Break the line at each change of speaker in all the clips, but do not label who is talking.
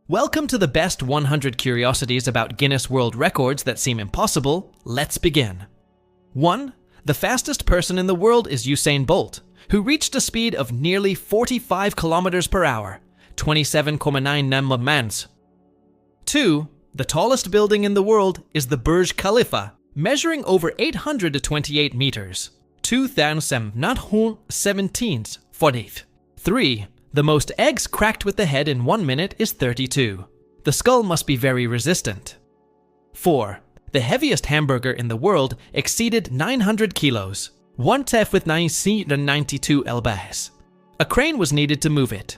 Welcome to the best 100 curiosities about Guinness World Records that seem impossible. Let's begin. 1. The fastest person in the world is Usain Bolt, who reached a speed of nearly 45 kilometers per hour, 27.9 miles. 2. The tallest building in the world is the Burj Khalifa, measuring over 828 meters, 2,917 feet. 3. The most eggs cracked with the head in 1 minute is 32. The skull must be very resistant. 4. The heaviest hamburger in the world exceeded 900 kilos, 192 lbs. A crane was needed to move it.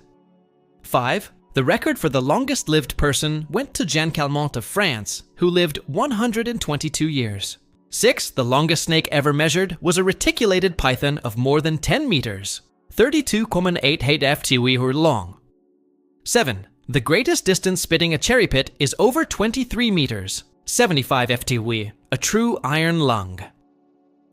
5. The record for the longest lived person went to Jean Calment of France, who lived 122 years. 6. The longest snake ever measured was a reticulated python of more than 10 meters. 32.88 ft long. 7. The greatest distance spitting a cherry pit is over 23 meters, 75 ft, a true iron lung.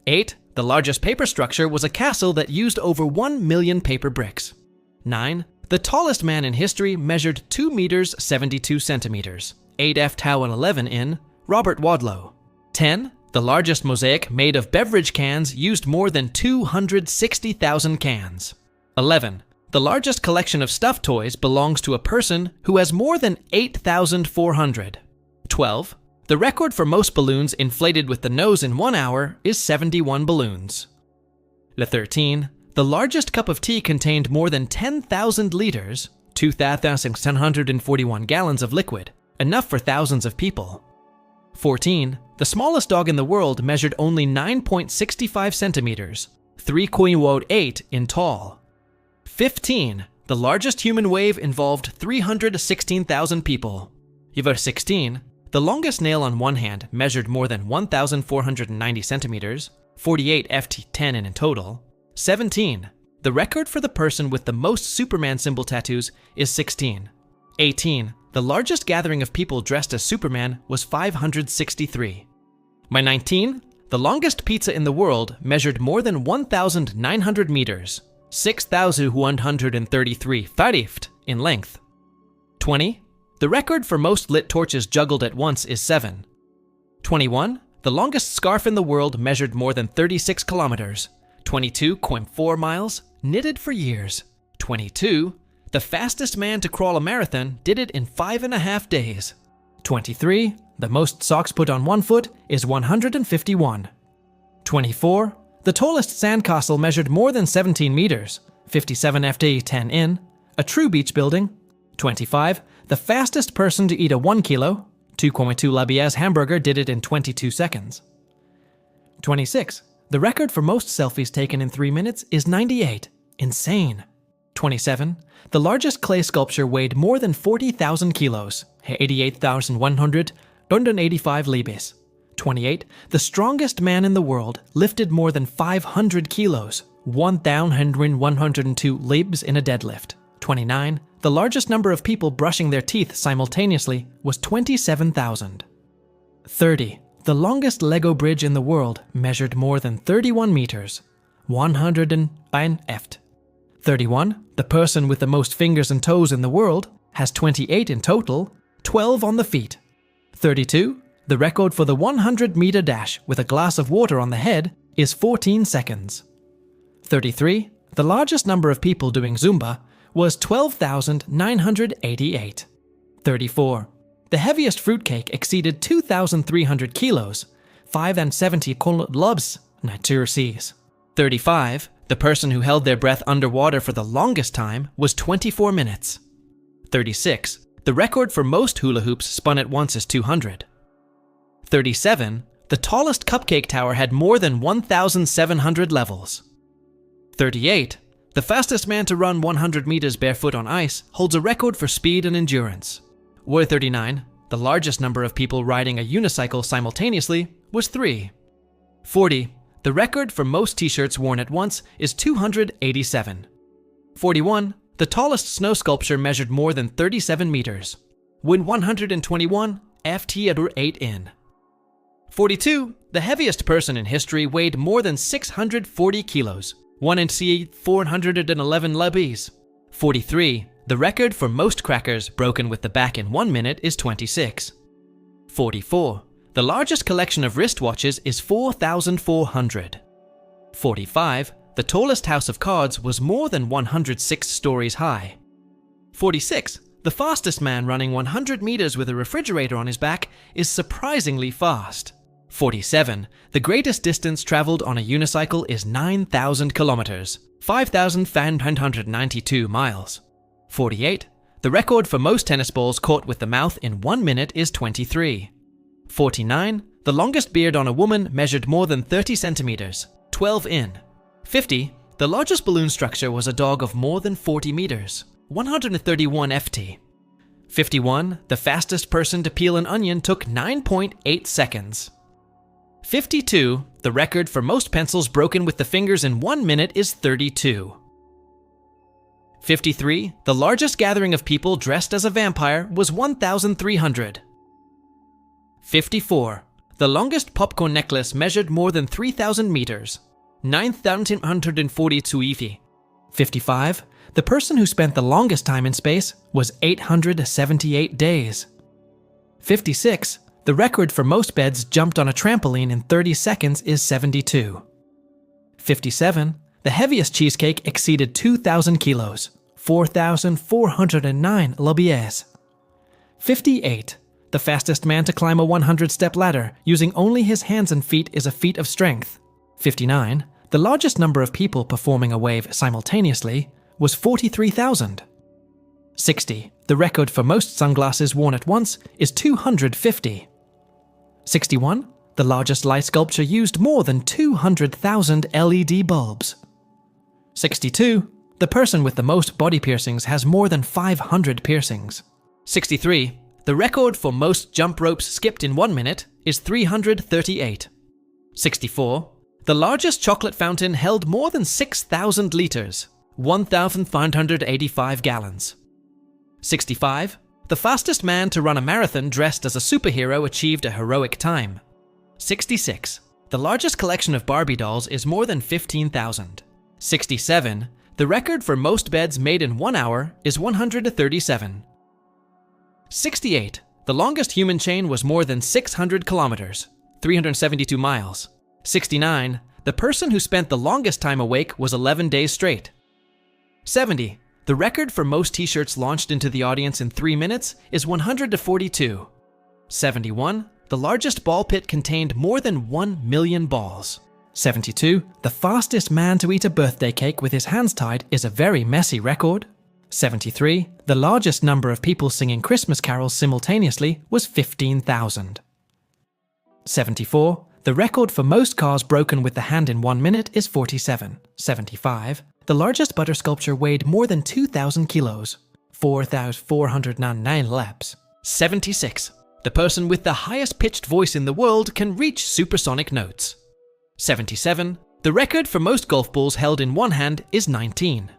8. The largest paper structure was a castle that used over 1 million paper bricks. 9. The tallest man in history measured 2 meters 72 centimeters, 8 ft 11 in, Robert Wadlow. 10. The largest mosaic made of beverage cans used more than 260,000 cans. 11. The largest collection of stuffed toys belongs to a person who has more than 8,400. 12. The record for most balloons inflated with the nose in 1 hour is 71 balloons. 13. The largest cup of tea contained more than 10,000 liters, 2,641 gallons of liquid, enough for thousands of people. 14. The smallest dog in the world measured only 9.65 centimeters, 3.8 in tall. 15. The largest human wave involved 316,000 people. 16. The longest nail on one hand measured more than 1,490 centimeters, 48 ft 10 in total. 17. The record for the person with the most Superman symbol tattoos is 16. 18. The largest gathering of people dressed as Superman was 563. 19. The longest pizza in the world measured more than 1,900 meters, 6,133 feet in length. 20. The record for most lit torches juggled at once is 7. 21. The longest scarf in the world measured more than 36 kilometers, 22.4 miles, knitted for years. 22. The fastest man to crawl a marathon did it in 5.5 days. 23. The most socks put on one foot is 151. 24. The tallest sandcastle measured more than 17 meters, 57 ft 10 in, a true beach building. 25. The fastest person to eat a 1 kilo, 2.2 lbs hamburger did it in 22 seconds. 26. The record for most selfies taken in 3 minutes is 98. Insane. 27. The largest clay sculpture weighed more than 40,000 kilos, 88,185 libes. 28. The strongest man in the world lifted more than 500 kilos, 1,102 libs in a deadlift. 29. The largest number of people brushing their teeth simultaneously was 27,000. 30. The longest Lego bridge in the world measured more than 31 meters, 109 ft. 31. The person with the most fingers and toes in the world has 28 in total, 12 on the feet. 32. The record for the 100-meter dash with a glass of water on the head is 14 seconds. 33. The largest number of people doing Zumba was 12,988. 34. The heaviest fruitcake exceeded 2,300 kilos, 570 lobs, nature seas. 35. The person who held their breath underwater for the longest time was 24 minutes. 36. The record for most hula hoops spun at once is 200. 37. The tallest cupcake tower had more than 1,700 levels. 38. The fastest man to run 100 meters barefoot on ice holds a record for speed and endurance. 39. The largest number of people riding a unicycle simultaneously was 3. 40. The record for most t-shirts worn at once is 287. 41. The tallest snow sculpture measured more than 37 meters, 121 ft 8 in. 42. The heaviest person in history weighed more than 640 kilos, 1 411 libes. 43. The record for most crackers broken with the back in 1 minute is 26. 44. The largest collection of wristwatches is 4,400. 45. The tallest house of cards was more than 106 stories high. 46. The fastest man running 100 meters with a refrigerator on his back is surprisingly fast. 47. The greatest distance traveled on a unicycle is 9,000 kilometers, 5,592 miles. 48. The record for most tennis balls caught with the mouth in 1 minute is 23. 49. The longest beard on a woman measured more than 30 centimeters, 12 in. 50. The largest balloon structure was a dog of more than 40 meters, 131 ft. 51. The fastest person to peel an onion took 9.8 seconds. 52. The record for most pencils broken with the fingers in 1 minute is 32. 53. The largest gathering of people dressed as a vampire was 1,300. 54. The longest popcorn necklace measured more than 3,000 meters, 9,142 ft. 55. The person who spent the longest time in space was 878 days. 56. The record for most beds jumped on a trampoline in 30 seconds is 72. 57. The heaviest cheesecake exceeded 2,000 kilos, 4,409 lbs. 58. The fastest man to climb a 100-step ladder using only his hands and feet is a feat of strength. 59. The largest number of people performing a wave simultaneously was 43,000. 60. The record for most sunglasses worn at once is 250. 61. The largest light sculpture used more than 200,000 LED bulbs. 62. The person with the most body piercings has more than 500 piercings. 63. The record for most jump ropes skipped in 1 minute is 338. 64. The largest chocolate fountain held more than 6,000 liters, 1,585 gallons. 65. The fastest man to run a marathon dressed as a superhero achieved a heroic time. 66. The largest collection of Barbie dolls is more than 15,000. 67. The record for most beds made in 1 hour is 137. 68. The longest human chain was more than 600 kilometers, 372 miles. 69. The person who spent the longest time awake was 11 days straight. 70. The record for most t-shirts launched into the audience in 3 minutes is 142. 71. The largest ball pit contained more than 1 million balls. 72. The fastest man to eat a birthday cake with his hands tied is a very messy record. 73. The largest number of people singing Christmas carols simultaneously was 15,000. 74. The record for most cars broken with the hand in 1 minute is 47. 75. The largest butter sculpture weighed more than 2,000 kilos, 4,409 laps. 76. The person with the highest pitched voice in the world can reach supersonic notes. 77. The record for most golf balls held in one hand is 19.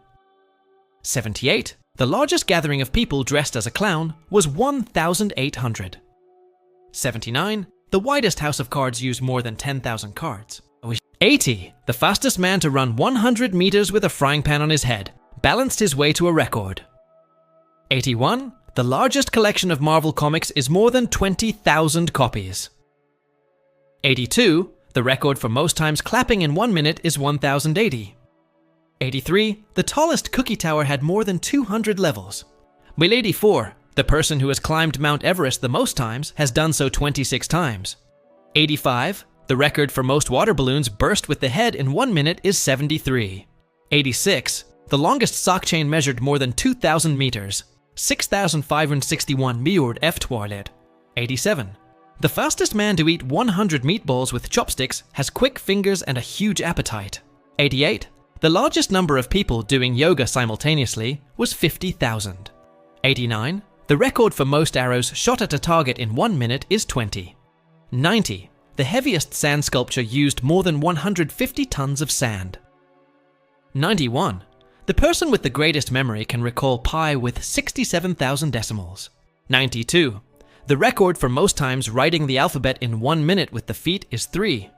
78. The largest gathering of people dressed as a clown was 1,800. 79. The widest house of cards used more than 10,000 cards. 80. The fastest man to run 100 meters with a frying pan on his head balanced his way to a record. 81. The largest collection of Marvel comics is more than 20,000 copies. 82. The record for most times clapping in 1 minute is 1,080. 83. The tallest cookie tower had more than 200 levels. 84. The person who has climbed Mount Everest the most times has done so 26 times. 85. The record for most water balloons burst with the head in 1 minute is 73. 86. The longest sock chain measured more than 2,000 meters, 6,561 mètres étoiles. 87. The fastest man to eat 100 meatballs with chopsticks has quick fingers and a huge appetite. 88. The largest number of people doing yoga simultaneously was 50,000. 89. The record for most arrows shot at a target in 1 minute is 20. 90. The heaviest sand sculpture used more than 150 tons of sand. 91. The person with the greatest memory can recall pi with 67,000 decimals. 92. The record for most times writing the alphabet in 1 minute with the feet is 3.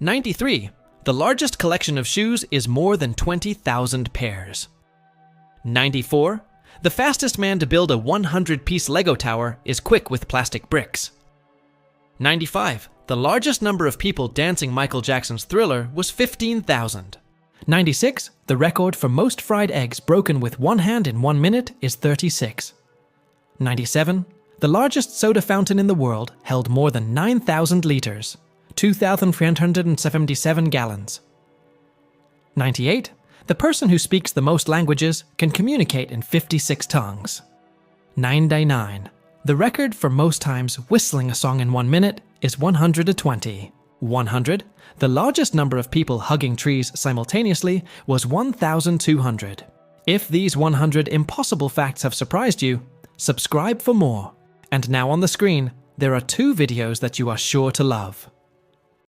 93. The largest collection of shoes is more than 20,000 pairs. 94. The fastest man to build a 100-piece Lego tower is quick with plastic bricks. 95. The largest number of people dancing Michael Jackson's Thriller was 15,000. 96. The record for most fried eggs broken with one hand in 1 minute is 36. 97. The largest soda fountain in the world held more than 9,000 liters, 2,377 gallons. 98. The person who speaks the most languages can communicate in 56 tongues. 99. The record for most times whistling a song in 1 minute is 120. 100. The largest number of people hugging trees simultaneously was 1,200. If these 100 impossible facts have surprised you, subscribe for more. And now on the screen, there are 2 videos that you are sure to love.